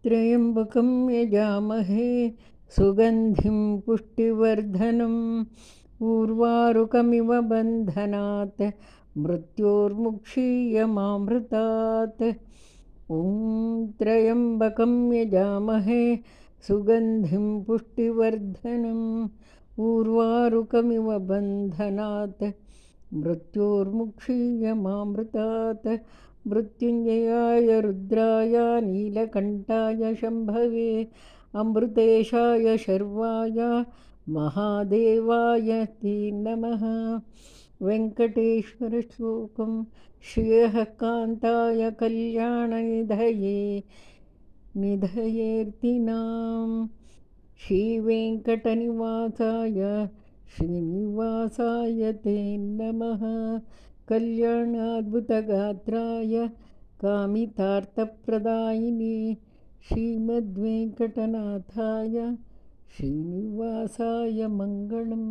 त्र्यम्बकं यजामहे सुगन्धिं पुष्टिवर्धनम् उर्वारुकमिव बन्धनात् मृत्योर्मुक्षीयमामृतात्। ॐ त्र्यम्बकं यजामहे सुगन्धिं पुष्टिवर्धनम् उर्वारुकमिव बन्धनात् मृत्योर्मुक्षीयमामृतात्। मृत्युञ्जयाय रुद्राय नीलकण्ठाय शम्भवे अमृतेशाय शर्वाय महादेवाय ते नमः। वेङ्कटेश्वरश्लोकं श्रियः कान्ताय कल्याणनिधयेऽर्तिनां श्रीवेङ्कटनिवासाय श्रीनिवासाय ते नमः। कल्याणाद्भुतगात्राय कामितार्थप्रदायिने श्रीमद्वेङ्कटनाथाय श्रीनिवासाय मङ्गलम्।